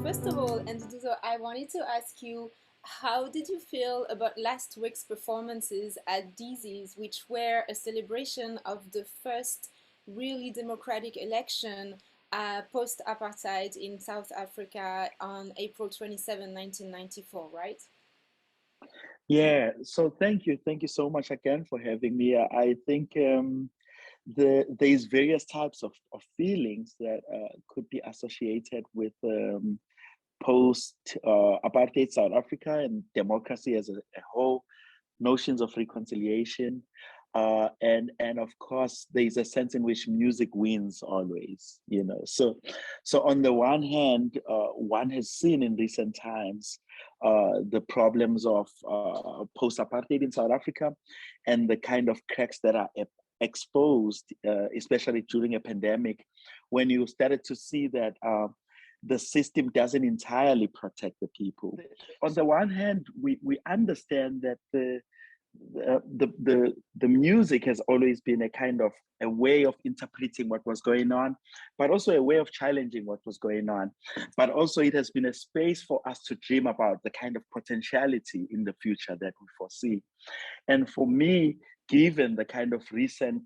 First of all, Nduduzo, I wanted to ask you, how did you feel about last week's performances at Dizzy's, which were a celebration of the first really democratic election post-apartheid in South Africa on April 27, 1994, right? Yeah, so thank you so much again for having me. I think there's various types of feelings that could be associated with post apartheid South Africa and democracy as a whole, notions of reconciliation, and of course there's a sense in which music wins always, you know. So on the one hand, one has seen in recent times the problems of post-apartheid in South Africa and the kind of cracks that are exposed, especially during a pandemic, when you started to see that the system doesn't entirely protect the people. On the one hand, we understand that the music has always been a kind of a way of interpreting what was going on, but also a way of challenging what was going on. But also it has been a space for us to dream about the kind of potentiality in the future that we foresee. And for me, given the kind of recent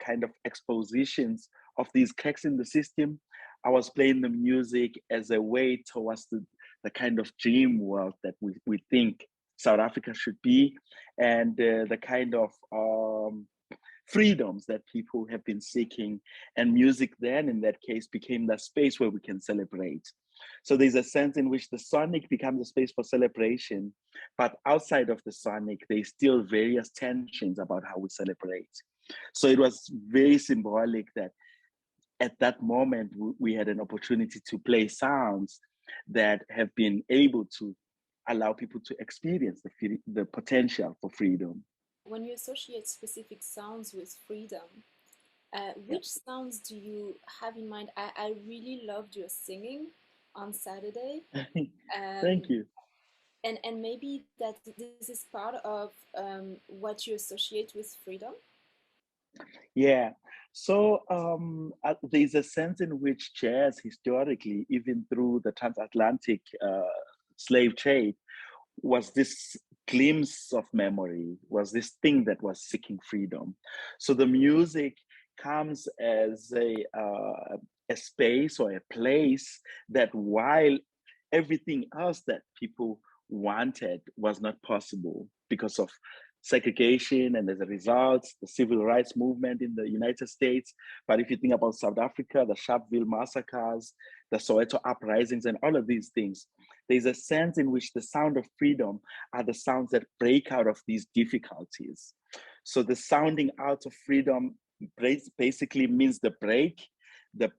kind of expositions of these cracks in the system, I was playing the music as a way towards the kind of dream world that we think South Africa should be, and the kind of freedoms that people have been seeking. And music then, in that case, became the space where we can celebrate. So there's a sense in which the sonic becomes a space for celebration, but outside of the sonic, there's still various tensions about how we celebrate. So it was very symbolic that at that moment, we had an opportunity to play sounds that have been able to allow people to experience the potential for freedom. When you associate specific sounds with freedom, Yeah. which sounds do you have in mind? I really loved your singing on Saturday. Thank Um, you. and maybe that this is part of what you associate with freedom. Yeah. So there's a sense in which jazz, historically, even through the transatlantic slave trade, was this glimpse of memory, was this thing that was seeking freedom. So the music comes as a space or a place that, while everything else that people wanted was not possible because of segregation and as a result the civil rights movement in the United States. But if you think about South Africa, the Sharpeville massacres, the Soweto uprisings, and all of these things, there's a sense in which the sound of freedom are the sounds that break out of these difficulties. So the sounding out of freedom basically means the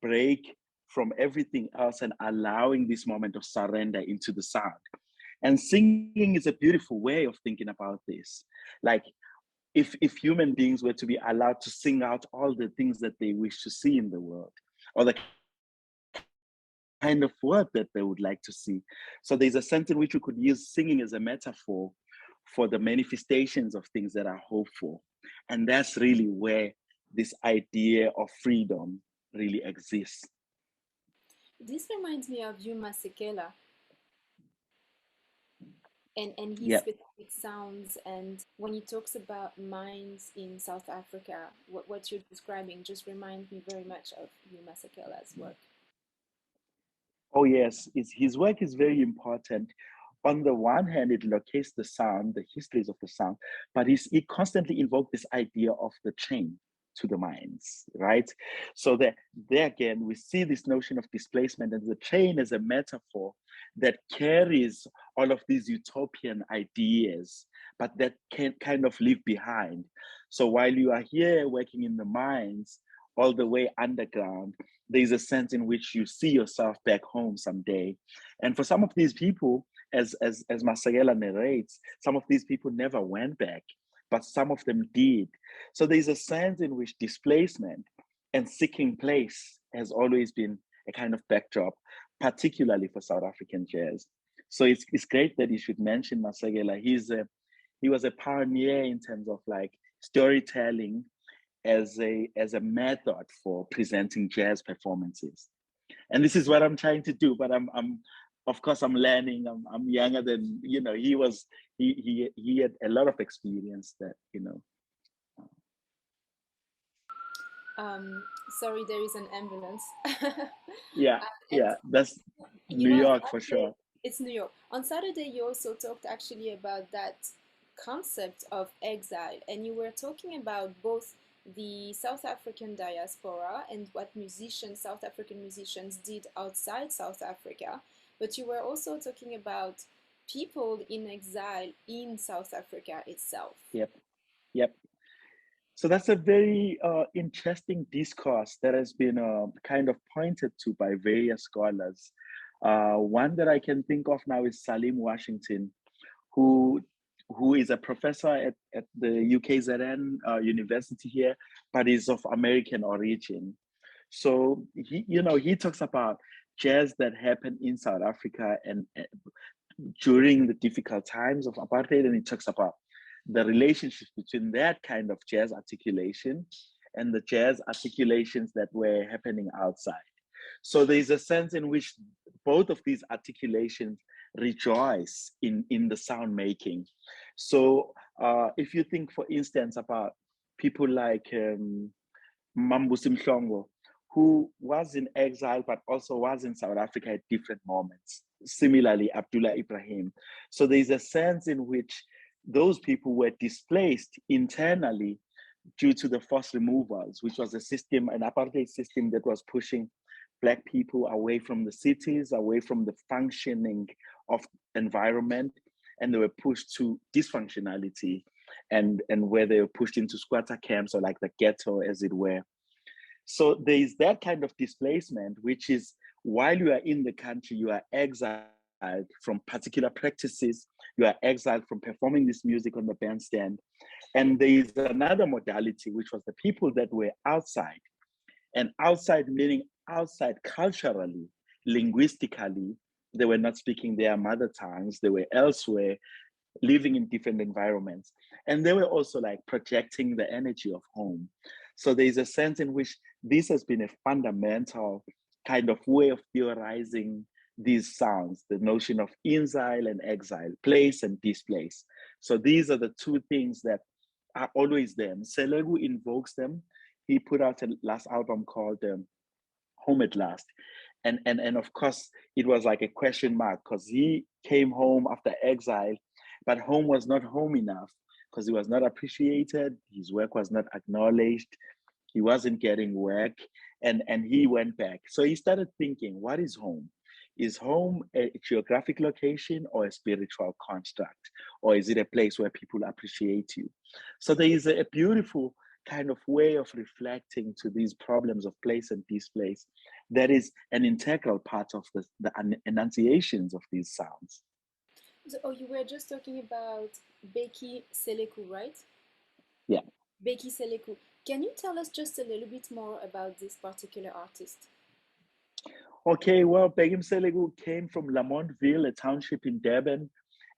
break from everything else and allowing this moment of surrender into the sound. And singing is a beautiful way of thinking about this. Like, if human beings were to be allowed to sing out all the things that they wish to see in the world, or the kind of world that they would like to see. So there's a sense in which we could use singing as a metaphor for the manifestations of things that are hopeful. And that's really where this idea of freedom really exists. This reminds me of Yuma Sekela and his Yeah. specific sounds. And when he talks about mines in South Africa, what you're describing just reminds me very much of Yuma Sekela's work. Oh, yes. His work is very important. On the one hand, it locates the sound, the histories of the sound, but he constantly invoked this idea of the chain to the minds, right? So there again, we see this notion of displacement and the chain as a metaphor that carries all of these utopian ideas, but that can kind of leave behind. So while you are here working in the mines, all the way underground, there's a sense in which you see yourself back home someday. And for some of these people, as Masayela narrates, some of these people never went back, but some of them did. So there's a sense in which displacement and seeking place has always been a kind of backdrop, particularly for South African jazz. So it's great that you should mention Masayela. He was a pioneer in terms of like storytelling as a method for presenting jazz performances. And this is what I'm trying to do, but I'm of course, I'm learning. I'm younger than, he was. He had a lot of experience that, Um, Sorry, there is an ambulance. yeah, And yeah. That's you New know, on York for Saturday, sure. it's New York. On Saturday, you also talked actually about that concept of exile, and you were talking about both the South African diaspora and what South African musicians did outside South Africa, but you were also talking about people in exile in South Africa itself. Yep, yep. So that's a very interesting discourse that has been kind of pointed to by various scholars. One that I can think of now is Salim Washington, who who is a professor at the UKZN University here, but is of American origin. So he talks about jazz that happened in South Africa and during the difficult times of apartheid, and he talks about the relationship between that kind of jazz articulation and the jazz articulations that were happening outside. So there's a sense in which both of these articulations rejoice in the sound making. So if you think, for instance, about people like Mambusi Mhlongo, who was in exile but also was in South Africa at different moments. Similarly, Abdullah Ibrahim. So there's a sense in which those people were displaced internally due to the forced removals, which was a system, an apartheid system that was pushing Black people away from the cities, away from the functioning of environment, and they were pushed to dysfunctionality, and where they were pushed into squatter camps, or like the ghetto, as it were. So there is that kind of displacement, which is while you are in the country, you are exiled from particular practices, you are exiled from performing this music on the bandstand. And there is another modality, which was the people that were outside, and outside meaning outside culturally, linguistically. They were not speaking their mother tongues, they were elsewhere, living in different environments. And they were also like projecting the energy of home. So there's a sense in which this has been a fundamental kind of way of theorizing these sounds, the notion of insile and exile, place and displace. So these are the two things that are always there. Selegu invokes them. He put out a last album called Home at Last. And of course, it was like a question mark because he came home after exile, but home was not home enough because he was not appreciated. His work was not acknowledged. He wasn't getting work, and he went back. So he started thinking, what is home? Is home a geographic location or a spiritual construct? Or is it a place where people appreciate you? So there is a beautiful kind of way of reflecting to these problems of place and displace that is an integral part of the enunciations of these sounds. So, oh, you were just talking about Becky Seleku, right? Yeah. Becky Seleku. Can you tell us just a little bit more about this particular artist? Okay, well, Begum Selegu came from Lamontville, a township in Durban.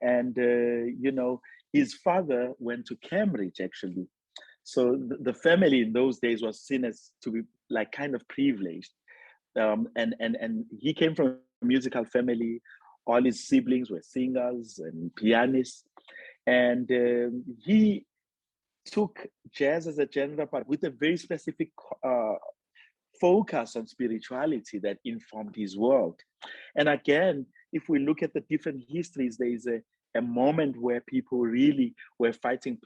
And, his father went to Cambridge, actually. So the family in those days was seen as to be like kind of privileged. And he came from a musical family. All his siblings were singers and pianists. And he took jazz as a genre, but with a very specific focus on spirituality that informed his world. And again, if we look at the different histories, there is a moment where people really were fighting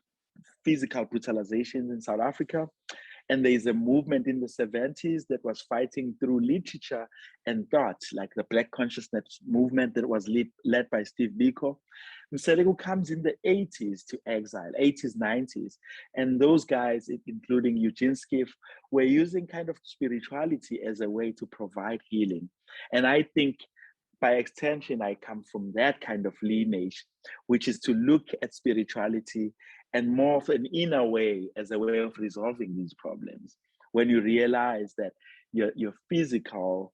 physical brutalizations in South Africa. And there is a movement in the 70s that was fighting through literature and thought, like the Black consciousness movement that was led by Steve Biko. Mseleko comes in the 80s to exile, 80s, 90s. And those guys, including Eugene Skiff, were using kind of spirituality as a way to provide healing. And I think by extension, I come from that kind of lineage, which is to look at spirituality and more of an inner way as a way of resolving these problems. When you realize that your physical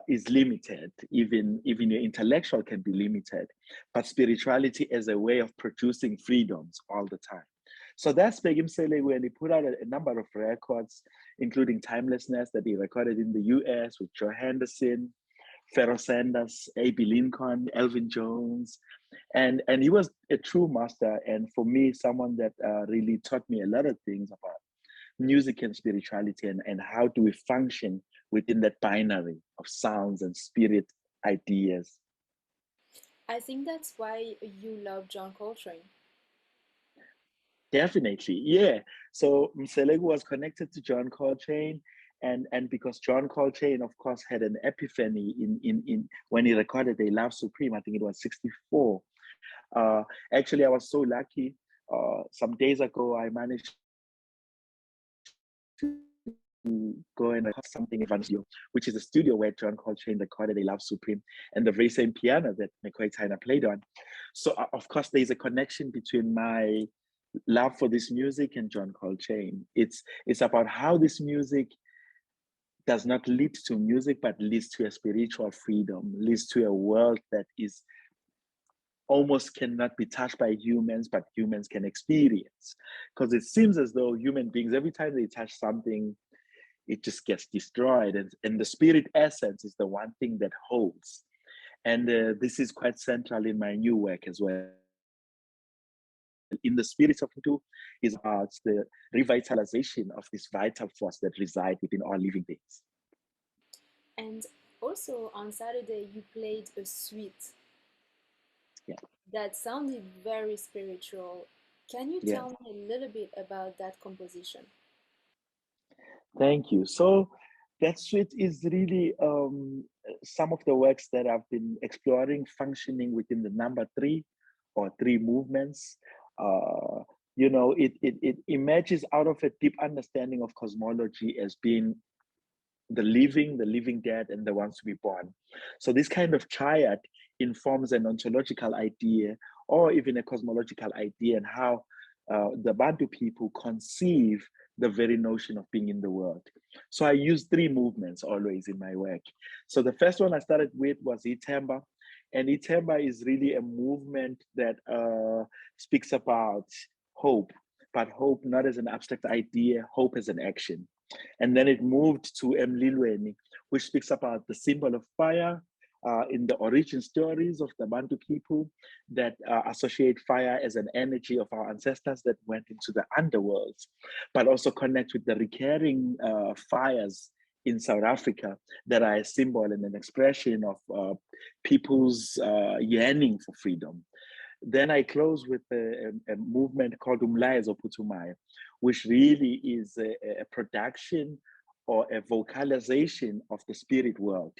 is limited, even your intellectual can be limited, but spirituality as a way of producing freedoms all the time. So that's Begum Sele when he put out a number of records, including Timelessness that he recorded in the US with Joe Henderson, Pharoah Sanders, A.B. Lincoln, Elvin Jones, and he was a true master. And for me, someone that really taught me a lot of things about music and spirituality, and how do we function within that binary of sounds and spirit ideas. I think that's why you love John Coltrane. Definitely, yeah. So Mselegu was connected to John Coltrane, and because John Coltrane, of course, had an epiphany in when he recorded "A Love Supreme." I think it was '64. Uh, Actually, I was so lucky. Some days ago, I managed to go and record something in Van Studio, which is a studio where John Coltrane recorded "A Love Supreme," and the very same piano that Makhathini played on. So, of course, there's a connection between my love for this music and John Coltrane. It's about how this music does not lead to music, but leads to a spiritual freedom, leads to a world that is almost cannot be touched by humans, but humans can experience. Because it seems as though human beings, every time they touch something, it just gets destroyed. And the spirit essence is the one thing that holds. And this is quite central in my new work as well. In the spirit of Hindu is about the revitalization of this vital force that resides within all living beings. And also on Saturday, you played a suite Yeah, that sounded very spiritual. Can you yeah. tell me a little bit about that composition? Thank you. So that suite is really some of the works that I've been exploring, functioning within the number three or three movements. Uh, it emerges out of a deep understanding of cosmology as being the living dead, and the ones to be born. So this kind of triad informs an ontological idea or even a cosmological idea, and how the Bantu people conceive the very notion of being in the world. So I use three movements always in my work. So the first one I started with was Itemba, and Itemba is really a movement that speaks about hope, but hope not as an abstract idea, hope as an action. And then it moved to Emlilweni, which speaks about the symbol of fire in the origin stories of the Bantu people that associate fire as an energy of our ancestors that went into the underworld, but also connect with the recurring fires in South Africa that are a symbol and an expression of people's yearning for freedom. Then I close with a movement called Umlayezo Phuthumayo, which really is a production or a vocalization of the spirit world.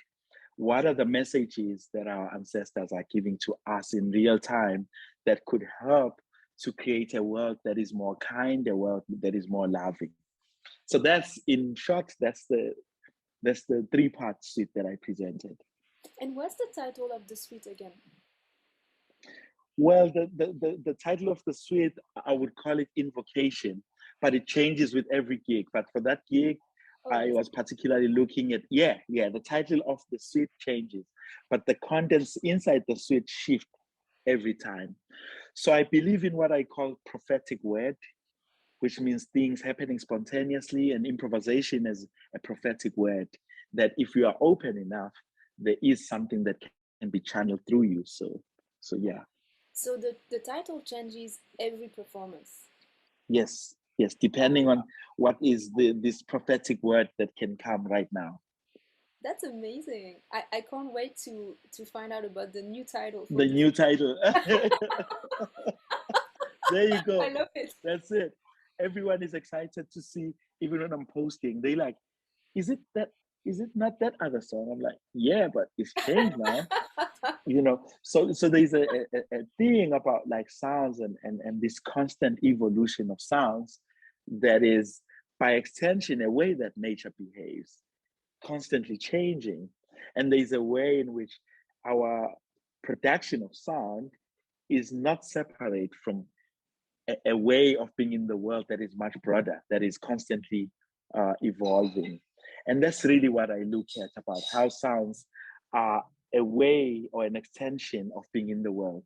What are the messages that our ancestors are giving to us in real time that could help to create a world that is more kind, a world that is more loving? So that's in short, that's the three-part suite that I presented. And what's the title of the suite again? Well, the title of the suite, I would call it Invocation, but it changes with every gig. But for that gig, Oh, I really? was particularly looking at, yeah, the title of the suite changes, but the contents inside the suite shift every time. So I believe in what I call prophetic word, which means things happening spontaneously, and improvisation as a prophetic word, that if you are open enough, there is something that can be channeled through you. So yeah. So the title changes every performance. Yes, Oh, depending on wow. what is this prophetic word that can come right now. That's amazing. I can't wait to find out about the new title for The this. new title. There you I go. love it. That's it. Everyone is excited to see, even when I'm posting, they like, is it that, is it not that other song? I'm like, yeah, but it's changed now. So there's a thing about like sounds, and this constant evolution of sounds that is by extension a way that nature behaves, constantly changing. And there's a way in which our production of sound is not separate from a way of being in the world that is much broader, that is constantly evolving. And that's really what I look at about how sounds are a way or an extension of being in the world.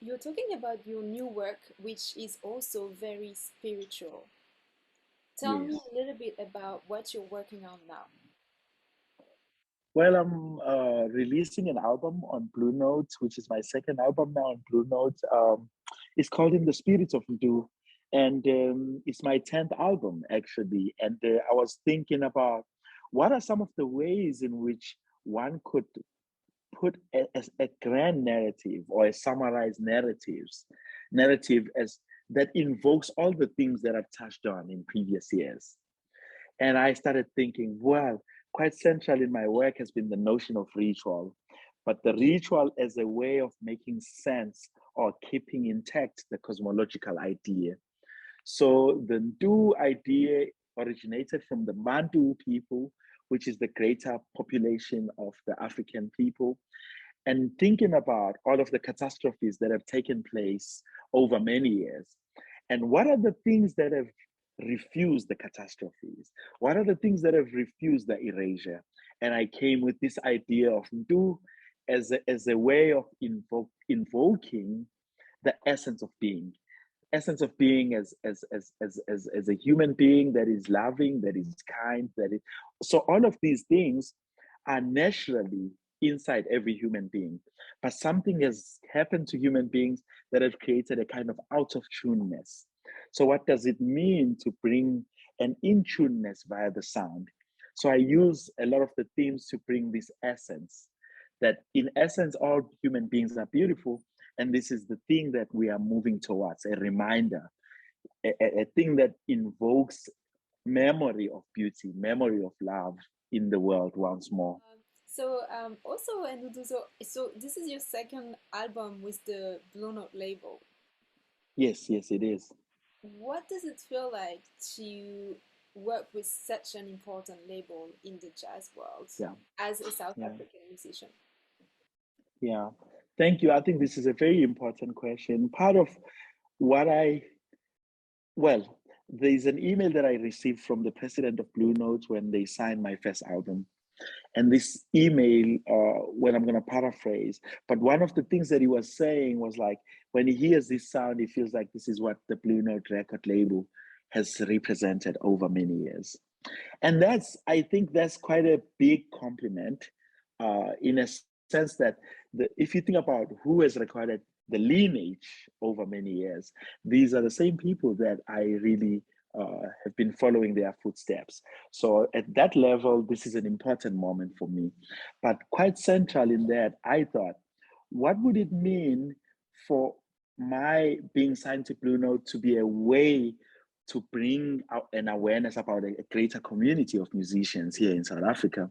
You're talking about your new work, which is also very spiritual. Tell me Yes. a little bit about what you're working on now. Well, I'm releasing an album on Blue Notes, which is my second album now on Blue Notes. It's called In the Spirit of Ndu, and it's my 10th album actually. And I was thinking about what are some of the ways in which one could put a grand narrative or a summarized narrative as that invokes all the things that I've touched on in previous years. And I started thinking, well, quite central in my work has been the notion of ritual, but the ritual as a way of making sense or keeping intact the cosmological idea. So the Ndu idea originated from the Bantu people, which is the greater population of the African people, and thinking about all of the catastrophes that have taken place over many years. And what are the things that have refused the catastrophes? What are the things that have refused the erasure? And I came with this idea of Ndu as a way of invoking the essence of being. Essence of being as a human being that is loving, that is kind, that is so all of these things are naturally inside every human being. But something has happened to human beings that have created a kind of out of tuneness. So, what does it mean to bring an in tuneness via the sound? So, I use a lot of the themes to bring this essence that, in essence, all human beings are beautiful. And this is the thing that we are moving towards a reminder, a thing that invokes memory of beauty, memory of love in the world once more. Also, Nduduzo, so this is your second album with the Blue Note label. Yes, yes, it is. What does it feel like to work with such an important label in the jazz world Yeah, as a South yeah, African musician? yeah. Thank you. I think this is a very important question. Part of what well, there's an email that I received from the president of Blue Notes when they signed my first album. And this email, when I'm going to paraphrase, but one of the things that he was saying was like, when he hears this sound, he feels like this is what the Blue Note record label has represented over many years. And I think that's quite a big compliment in a sense that if you think about who has recorded the lineage over many years, these are the same people that I really have been following their footsteps. So at that level, this is an important moment for me. But quite central in that, I thought, what would it mean for my being signed to Blue Note to be a way to bring out an awareness about a greater community of musicians here in South Africa,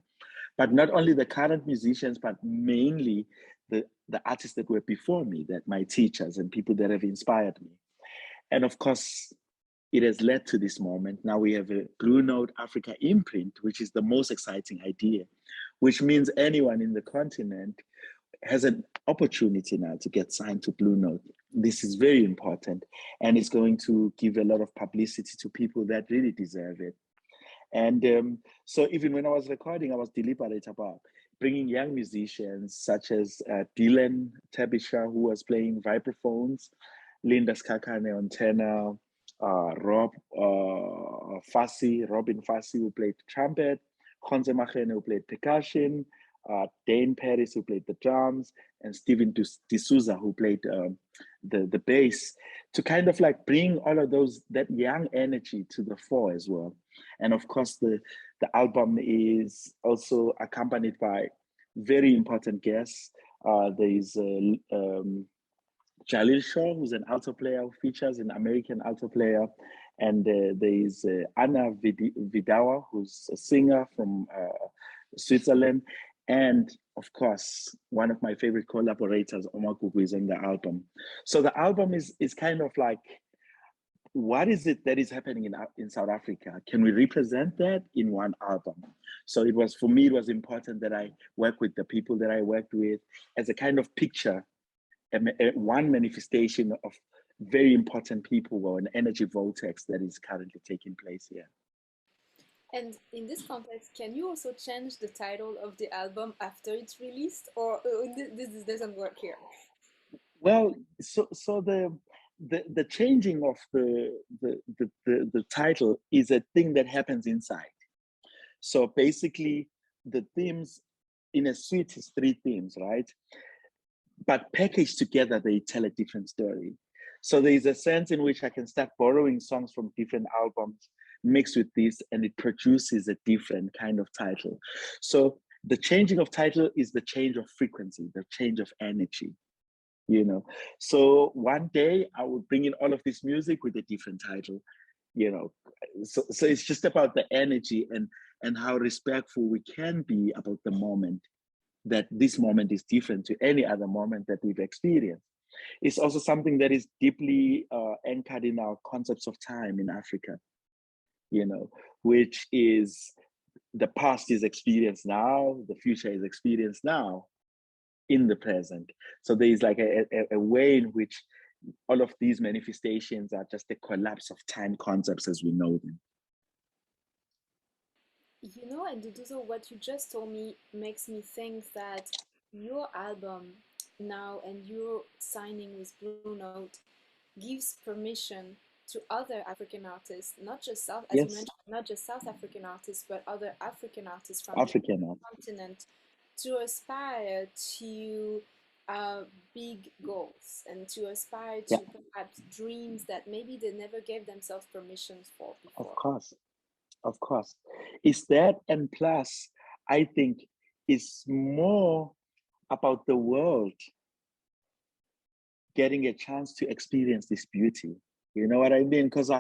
but not only the current musicians, but mainly the artists that were before me, that my teachers and people that have inspired me. And of course, it has led to this moment. Now we have a Blue Note Africa imprint, which is the most exciting idea, which means anyone in the continent has an opportunity now to get signed to Blue Note. This is very important, and it's going to give a lot of publicity to people that really deserve it. And so even when I was recording, I was deliberate about bringing young musicians such as Dylan Tabisha, who was playing vibraphones, Linda Skakane on tenor, Robin Fassi, who played trumpet, Khonze Makhathini, who played percussion, Dane Paris, who played the drums, and Steven D'Souza, who played the bass, to kind of like bring all of that young energy to the fore as well. And of course, the album is also accompanied by very important guests. There is Jalil Shaw, who's an alto player who features an American alto player. And there is Anna Vidawa, who's a singer from Switzerland. And of course, one of my favorite collaborators, Omar Gugu, is on the album. So the album is kind of like, what is it that is happening in South Africa? Can we represent that in one album? So for me, it was important that I work with the people that I worked with as a kind of picture, one manifestation of very important people or an energy vortex that is currently taking place here. And in this context, can you also change the title of the album after it's released, or this doesn't work here? Well, so the changing of the title is a thing that happens inside. So basically, the themes in a suite is three themes, right? But packaged together, they tell a different story. So there is a sense in which I can start borrowing songs from different albums, mixed with this, and it produces a different kind of title. So the changing of title is the change of frequency, the change of energy, you know. So one day I will bring in all of this music with a different title, you know. So it's just about the energy and how respectful we can be about the moment, that this moment is different to any other moment that we've experienced. It's also something that is deeply anchored in our concepts of time in Africa, you know, which is the past is experienced now, the future is experienced now in the present. So there is like a way in which all of these manifestations are just a collapse of time concepts as we know them. You know, and Nduduzo, what you just told me makes me think that your album now and your signing with Blue Note gives permission to other African artists, not just South, as you Yes, mentioned, not just South African artists, but other African artists from the African art. continent to aspire to uh, big goals and to aspire Yeah, to perhaps dreams that maybe they never gave themselves permissions for of before. course, of course. It's that, and plus, I think it's more about the world getting a chance to experience this beauty. You know what I mean? Because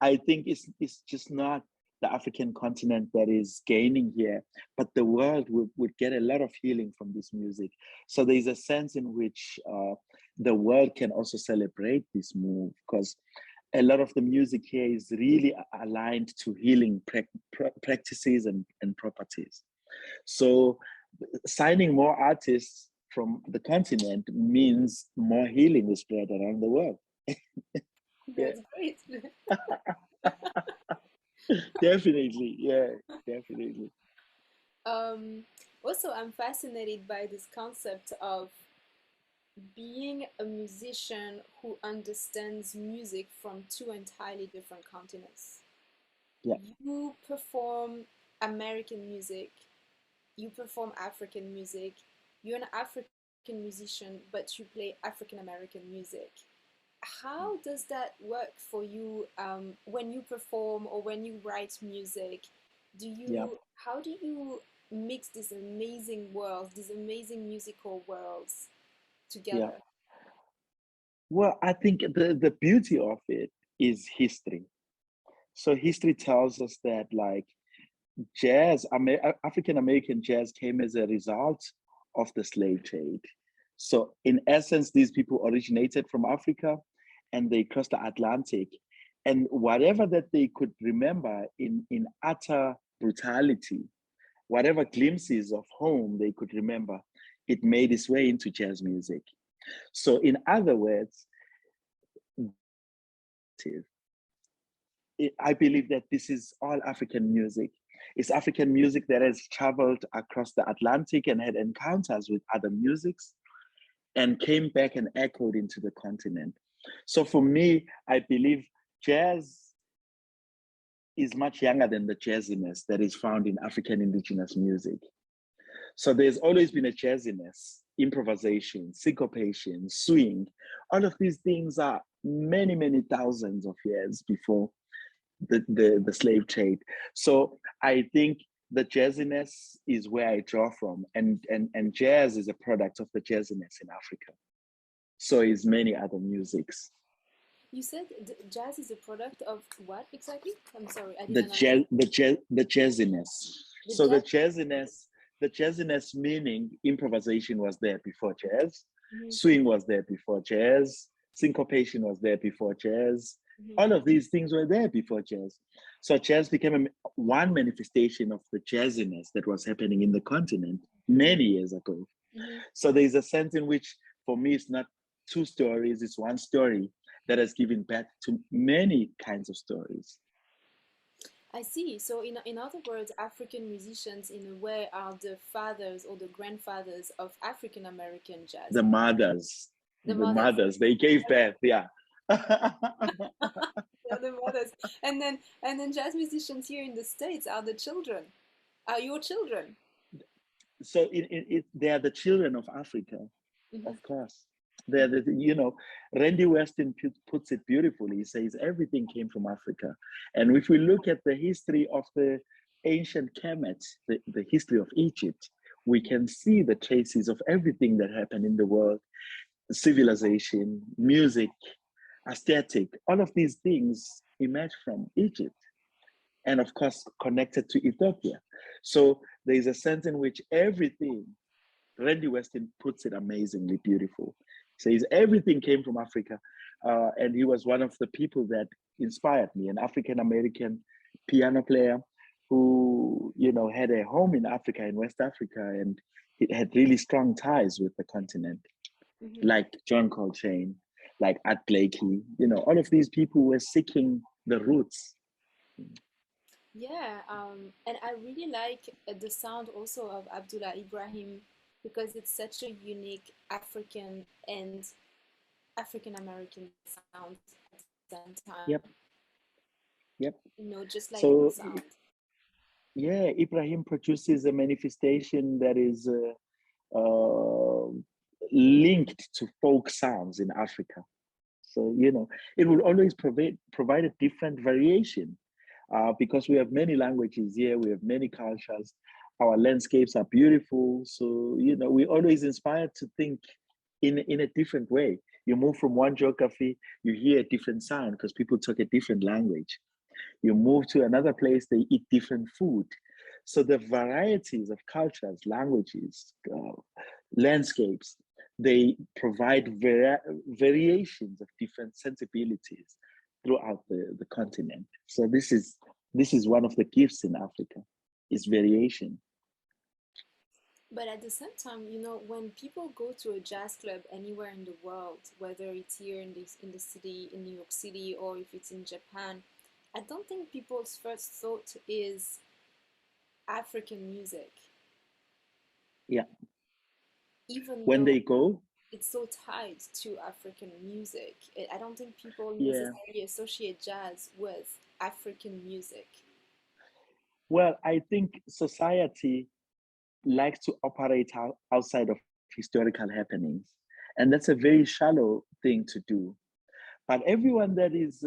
I think it's just not the African continent that is gaining here, but the world would get a lot of healing from this music. So there's a sense in which the world can also celebrate this move, because a lot of the music here is really aligned to healing practices and properties. So signing more artists from the continent means more healing is spread around the world. Yeah, That's great. definitely. Yeah, definitely. um, Also, I'm fascinated by this concept of being a musician who understands music from two entirely different continents. Yeah, You perform American music, you perform African music, you're an African musician, but you play African American music. How does that work for you when you perform or when you write music? yeah. How do you mix these amazing worlds, these amazing musical worlds Yeah. together? Well, I think the beauty of it is history. So history tells us that like African American jazz came as a result of the slave trade. So, in essence, these people originated from Africa and they crossed the Atlantic. And whatever that they could remember in utter brutality, whatever glimpses of home they could remember, it made its way into jazz music. So, in other words, I believe that this is all African music. It's African music that has traveled across the Atlantic and had encounters with other musics and came back and echoed into the continent. So for me, I believe jazz is much younger than the jazziness that is found in African indigenous music. So there's always been a jazziness, improvisation, syncopation, swing. All of these things are many, many thousands of years before the slave trade. So I think the jazziness is where I draw from, and jazz is a product of the jazziness in Africa. So is many other musics. You said jazz is a product of what exactly? I'm sorry, I The didn't understand. the jazziness. The So jazz. the jazziness meaning improvisation was there before jazz, Mhm, swing was there before jazz, syncopation was there before jazz. mhm, All of these things were there before jazz. So jazz became one manifestation of the jazziness that was happening in the continent mhm, many years ago. mhm. So there's a sense in which, for me, it's not two stories, it's one story that has given birth to many kinds of stories. I see. So, in other words, African musicians, in a way, are the fathers or the grandfathers of African American jazz The music. mothers, The mothers. they gave birth, yeah. They're the mothers. And then jazz musicians here in the States are the children, are your children. So they are the children of Africa, Hmm. of course. They're Randy Weston puts it beautifully. He says everything came from Africa. And if we look at the history of the ancient Kemet, the history of Egypt, we can see the traces of everything that happened in the world: civilization, music, aesthetic, all of these things emerge from Egypt and, of course, connected to Ethiopia. So there's a sense in which everything, Randy Weston puts it amazingly beautiful. Says everything came from Africa, and he was one of the people that inspired me, an African American piano player who had a home in Africa, in West Africa, and it had really strong ties with the continent, Hmm. like John Coltrane, like Art Blakey. All of these people were seeking the roots. Yeah, and I really like the sound also of Abdullah Ibrahim because it's such a unique African and African American sound at the same time. Yep, yep. Just like the So sound. yeah, Ibrahim produces a manifestation that is uh, linked to folk sounds in Africa. So it will always provide a different variation, because we have many languages here, we have many cultures, our landscapes are beautiful. So we always inspired to think in a different way. You move from one geography, you hear a different sound because people talk a different language. You move to another place, they eat different food. So the varieties of cultures, languages, landscapes, they provide variations of different sensibilities throughout the continent. So this is one of the gifts in Africa, is variation. But at the same time, when people go to a jazz club anywhere in the world, whether it's here in the city, in New York City, or if it's in Japan, I don't think people's first thought is African music, Yeah. even When though they go, it's so tied to African music. I don't think people yeah. necessarily associate jazz with African music. Well, I think society likes to operate outside of historical happenings. And that's a very shallow thing to do. But everyone that is,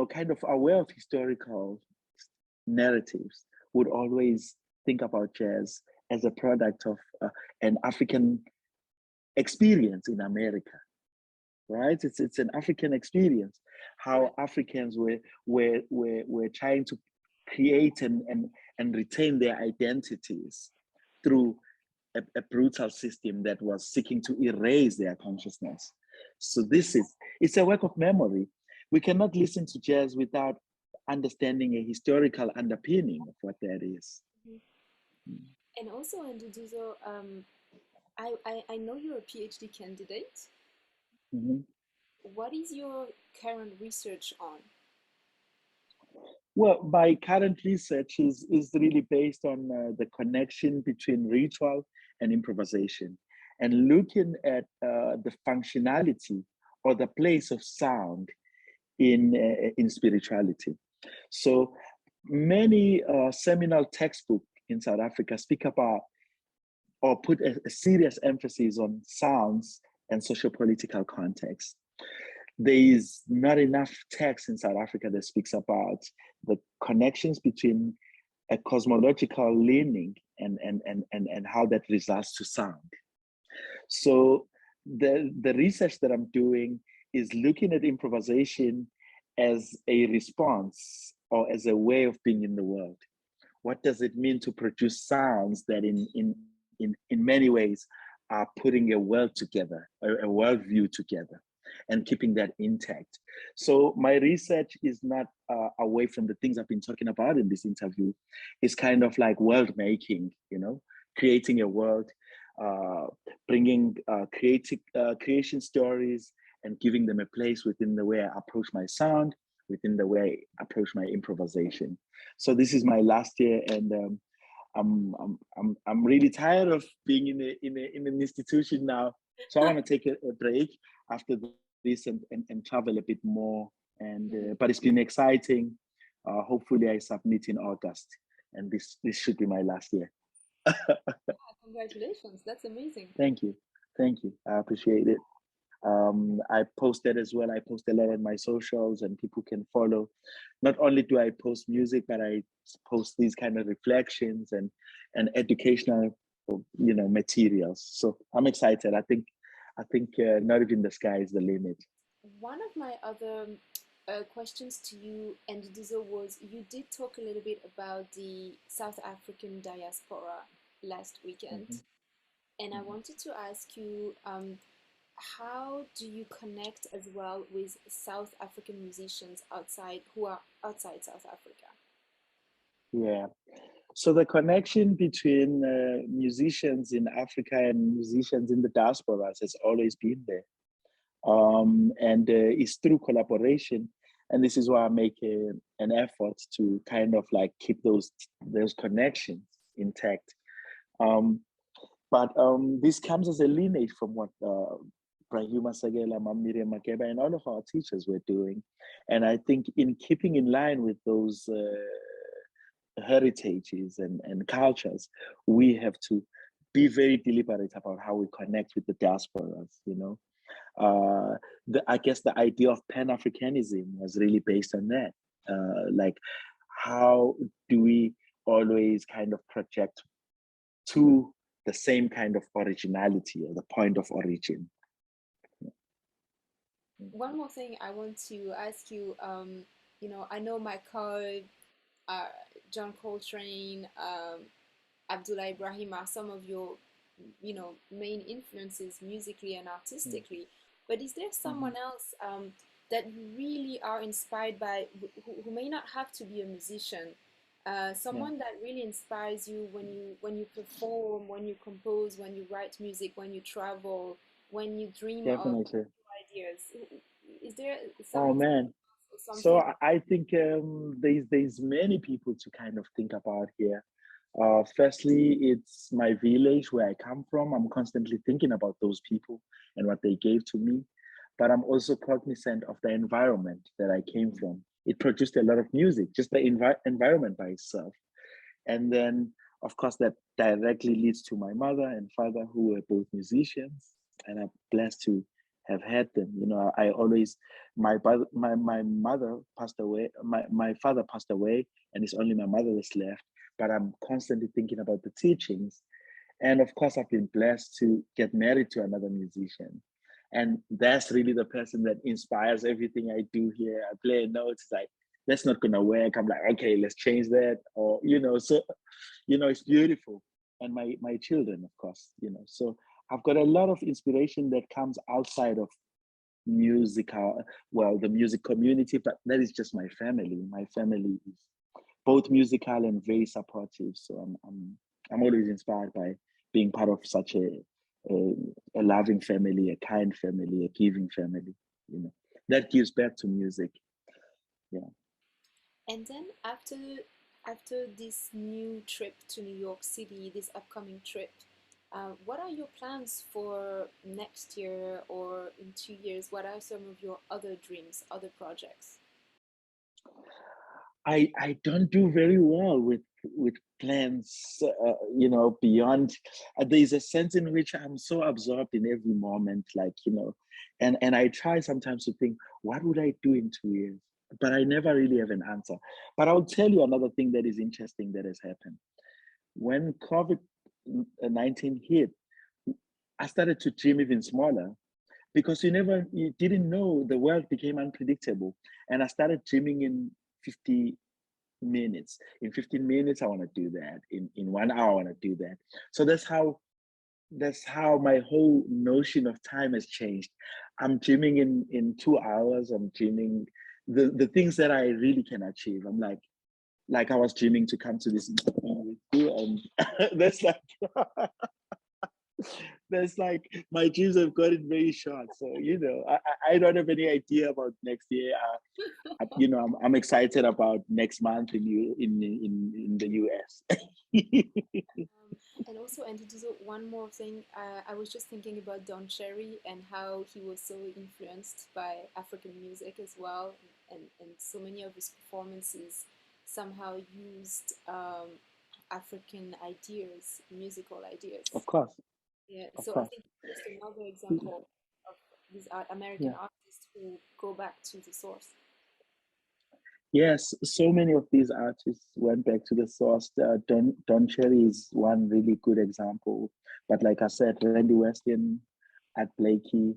kind of aware of historical narratives would always think about jazz as a product of an African experience in America, right? It's an African experience. Right. How Africans were trying to create and retain their identities through a brutal system that was seeking to erase their consciousness. So it's a work of memory. We cannot listen to jazz without understanding a historical underpinning of what that is. Mhm. And also, Nduduzo, I know you're a PhD candidate. Mhm. What is your current research on? Well, my current research is really based on the connection between ritual and improvisation, and looking at the functionality or the place of sound in spirituality. So many seminal textbooks in South Africa speak about or put a serious emphasis on sounds and socio-political context. There is not enough text in South Africa that speaks about the connections between a cosmological leaning and how that results to sound. So the research that I'm doing is looking at improvisation as a response or as a way of being in the world. What does it mean to produce sounds that in many ways are putting a world together, a worldview together, and keeping that intact? So my research is not away from the things I've been talking about in this interview. It's kind of like world making, creating a world, uh, bringing creation stories and giving them a place within the way I approach my sound, within the way I approach my improvisation. So this is my last year, and I'm really tired of being in an institution now. So I want to take a break after this and travel a bit more. And but it's been exciting. Hopefully, I submit in August, and this should be my last year. Congratulations, that's amazing. Thank you. Thank you. I appreciate it. I posted as well. I post a lot on my socials and people can follow. Not only do I post music, but I post these kind of reflections and educational, materials. So I'm excited. I think not even the sky is the limit. One of my other questions to you, and Nduduzo, was you did talk a little bit about the South African diaspora last weekend, Mm-hmm, and I mm-hmm. wanted to ask you, how do you connect as well with South African musicians outside who are outside South Africa? Yeah. So the connection between musicians in Africa and musicians in the diaspora has always been there, and it's through collaboration. And this is why I make an effort to kind of like keep those connections intact. Um, but this comes as a lineage from what Brahima Sagela, Miriam Makeba, and all of our teachers were doing. And I think in keeping in line with those heritages and cultures, we have to be very deliberate about how we connect with the diasporas, I guess the idea of Pan-Africanism was really based on that. Like, how do we always kind of project to the same kind of originality or the point of origin? One more thing I want to ask you, I know my code, uh, John Coltrane, Abdullah Ibrahim are some of your, main influences musically and artistically. But is there Mhm. someone else that you really are inspired by, who may not have to be a musician, Yeah, someone that really inspires you when you perform, when you compose, when you write music, when you travel, when you dream of definitely. ideas? Is there Oh someone man. or So something? I think there's many people to kind of think about here. Firstly, it's my village where I come from. I'm constantly thinking about those people and what they gave to me, but I'm also cognizant of the environment that I came from. It produced a lot of music, just the environment by itself. And then, of course, that directly leads to my mother and father, who were both musicians, and I'm blessed to have had them. I always, my mother passed away, my father passed away, and it's only my mother that's left. But I'm constantly thinking about the teachings, and of course, I've been blessed to get married to another musician. And that's really the person that inspires everything I do here. I play a note, it's like, that's not gonna work. I'm like, okay, let's change that. Or, so, it's beautiful. And my children, of course, So I've got a lot of inspiration that comes outside of musical, well, the music community, but that is just my family. My family is both musical and very supportive. So I'm always inspired by being part of such a, a loving family, a kind family, a giving family. You know, that gives back to music. Yeah. And then after this new trip to New York City, this upcoming trip, what are your plans for next year or in 2 years? What are some of your other dreams, other projects? I don't do very well with plans, beyond. There's a sense in which I'm so absorbed in every moment, like and I try sometimes to think, what would I do in 2 years? But I never really have an answer. But I'll tell you another thing that is interesting that has happened. When COVID-19 hit, I started to dream even smaller because you didn't know the world became unpredictable, and I started dreaming in 50 minutes. In 15 minutes, I want to do that. In 1 hour, I want to do that. So that's how my whole notion of time has changed. I'm dreaming in 2 hours. I'm dreaming the things that I really can achieve. I'm like I was dreaming to come to this interview with you, and that's like that's like my dreams have gotten very short. So I don't have any idea about next year. I'm excited about next month in the US. And also, and to do one more thing, I was just thinking about Don Cherry and how he was so influenced by African music as well, and so many of his performances somehow used African ideas, musical ideas. Of course, Yeah, of so I course. think just another example of these American Yeah. artists who go back to the source. Yes, so many of these artists went back to the source. Don Cherry is one really good example. But like I said, Randy Weston, Art Blakey,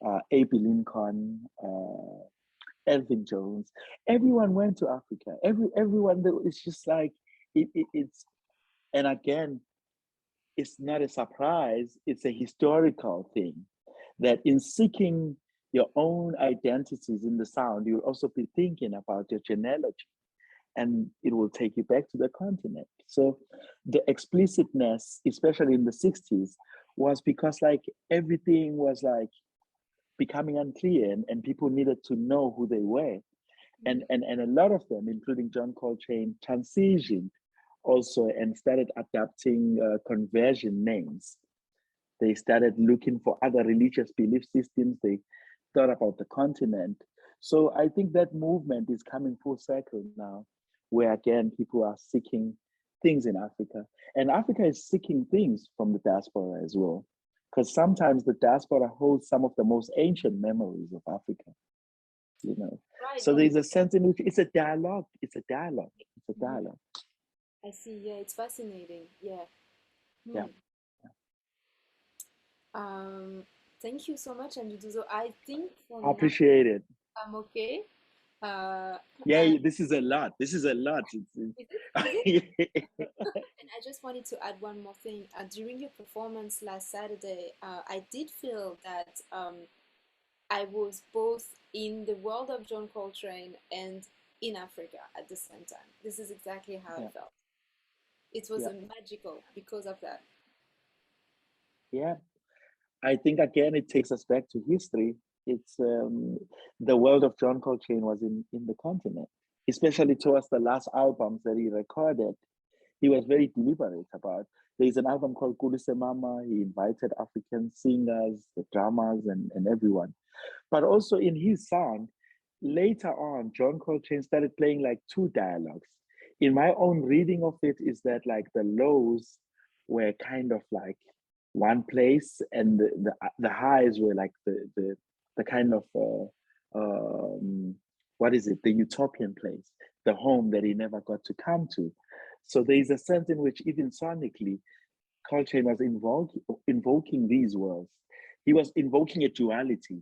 A.B. Lincoln, Elvin Jones, everyone went to Africa. Everyone, it's just like, it's, and again, it's not a surprise, it's a historical thing that in seeking your own identities in the sound, you'll also be thinking about your genealogy and it will take you back to the continent. So the explicitness, especially in the 60s, was because like everything was like becoming unclear and people needed to know who they were. Mhm. And a lot of them, including John Coltrane, transitioned also and started adapting conversion names. They started looking for other religious belief systems. They thought about the continent. So I think that movement is coming full circle now, where again, people are seeking things in Africa. And Africa is seeking things from the diaspora as well. Because sometimes the diaspora holds some of the most ancient memories of Africa, you know. Right, So and there's a sense in which it's a dialogue. It's a dialogue. It's a mhm, dialogue. I see. Yeah, it's fascinating. Yeah. Yeah. Hmm. Um, Thank you so much, Nduduzo. I think for I now appreciate it. I'm okay. Uh, and Yeah, this is a lot. This is a lot. is it? Is it? It's, And I just wanted to add one more thing. During your performance last Saturday, I did feel that I was both in the world of John Coltrane and in Africa at the same time. This is exactly how I yeah, felt. It was yeah, magical because of that. yeah. I think again it takes us back to history. It's the world of John Coltrane was in the continent, especially towards the last albums that he recorded. He was very deliberate about. There's an album called Kulise Mama. He invited African singers, the drummers, and everyone. But also in his sound, later on, John Coltrane started playing like two dialogues. In my own reading of it, is that like the lows were kind of like one place, and the highs were like the kind of what is it? The utopian place, the home that he never got to come to. So there is a sense in which even sonically, Coltrane was invoking these worlds. He was invoking a duality,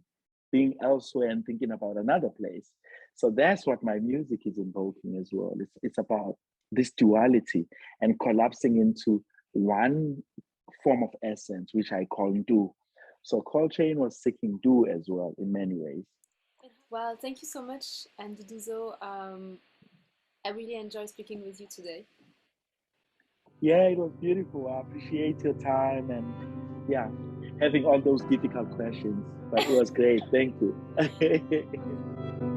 being elsewhere and thinking about another place. So that's what my music is invoking as well. It's about this duality and collapsing into one form of essence, which I call do. So Coltrane was seeking do as well in many ways. Well, thank you so much, Nduduzo. I really enjoyed speaking with you today. Yeah, it was beautiful. I appreciate your time and yeah, having all those difficult questions, but it was great. Thank you.